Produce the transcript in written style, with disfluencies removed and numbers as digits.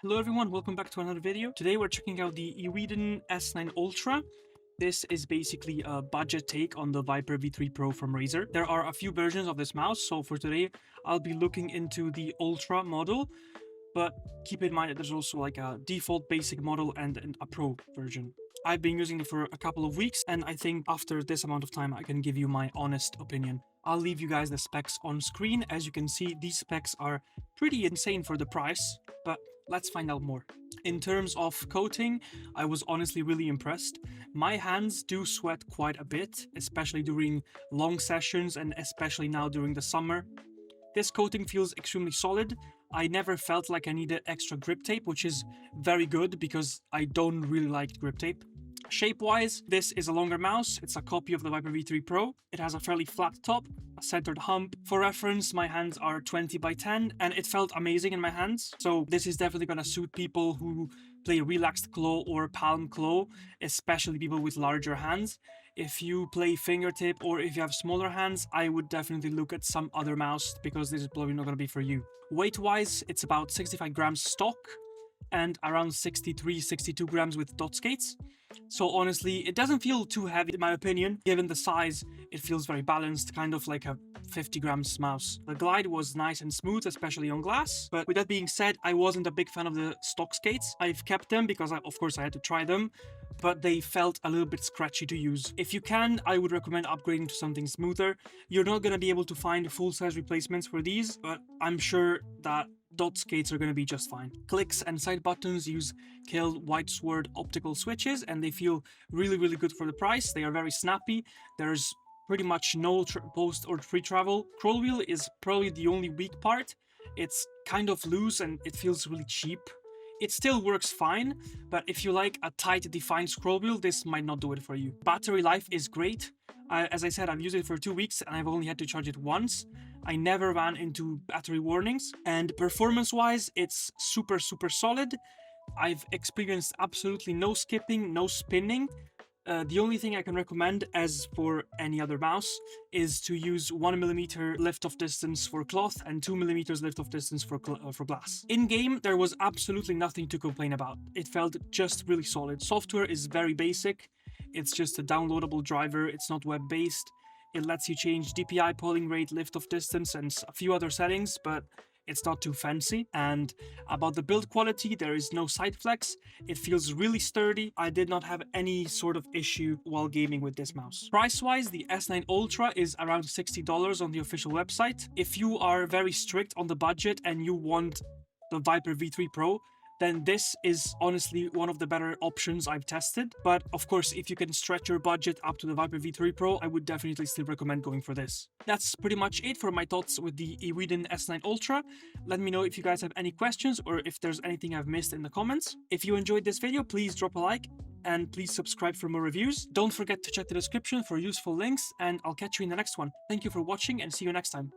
Hello everyone, welcome back to another video. Today we're checking out the Eweadn S9 Ultra. This is basically a budget take on the Viper V3 Pro from Razer. There are a few versions of this mouse, so for today I'll be looking into the Ultra model, but keep in mind that there's also like a default basic model and a Pro version. I've been using it for a couple of weeks, and I think after this amount of time I can give you my honest opinion. I'll leave you guys the specs on screen. As you can see, these specs are pretty insane for the price, but let's find out more. In terms of coating, I was honestly really impressed. My hands do sweat quite a bit, especially during long sessions and especially now during the summer. This coating feels extremely solid. I never felt like I needed extra grip tape, which is very good because I don't really like grip tape. Shape-wise, this is a longer mouse. It's a copy of the Viper V3 Pro. It has a fairly flat top, a centered hump. For reference, my hands are 20 by 10 and it felt amazing in my hands. So this is definitely gonna suit people who play relaxed claw or palm claw, especially people with larger hands. If you play fingertip or if you have smaller hands, I would definitely look at some other mouse because this is probably not gonna be for you. Weight-wise, it's about 65 grams stock and around 63-62 grams with dot skates. So honestly, it doesn't feel too heavy in my opinion. Given the size, it feels very balanced, kind of like a 50 grams mouse. The glide was nice and smooth, especially on glass. But with that being said, I wasn't a big fan of the stock skates. I've kept them because of course I had to try them, but they felt a little bit scratchy to use. If you can, I would recommend upgrading to something smoother. You're not gonna be able to find full-size replacements for these, but I'm sure that dot skates are going to be just fine. Clicks and side buttons use Kill White Sword optical switches and they feel really good for the price. They are very snappy. There's pretty much no post or free travel. Scroll wheel is probably the only weak part. It's kind of loose and it feels really cheap. It still works fine, but if you like a tight defined scroll wheel, this might not do it for you. Battery life is great. As I said, I've used it for 2 weeks and I've only had to charge it once. I never ran into battery warnings, and performance-wise, it's super solid. I've experienced absolutely no skipping, no spinning. The only thing I can recommend, as for any other mouse, is to use 1mm lift-off distance for cloth and 2mm lift-off distance for glass. In-game, there was absolutely nothing to complain about. It felt just really solid. Software is very basic. It's just a downloadable driver. It's not web-based. It lets you change DPI, polling rate, lift-off distance, and a few other settings, but it's not too fancy. And about the build quality, there is no side flex. It feels really sturdy. I did not have any sort of issue while gaming with this mouse. Price-wise, the S9 Ultra is around $60 on the official website. If you are very strict on the budget and you want the Viper V3 Pro, then this is honestly one of the better options I've tested. But of course, if you can stretch your budget up to the Viper V3 Pro, I would definitely still recommend going for this. That's pretty much it for my thoughts with the Eweadn S9 Ultra. Let me know if you guys have any questions or if there's anything I've missed in the comments. If you enjoyed this video, please drop a like and please subscribe for more reviews. Don't forget to check the description for useful links, and I'll catch you in the next one. Thank you for watching and see you next time.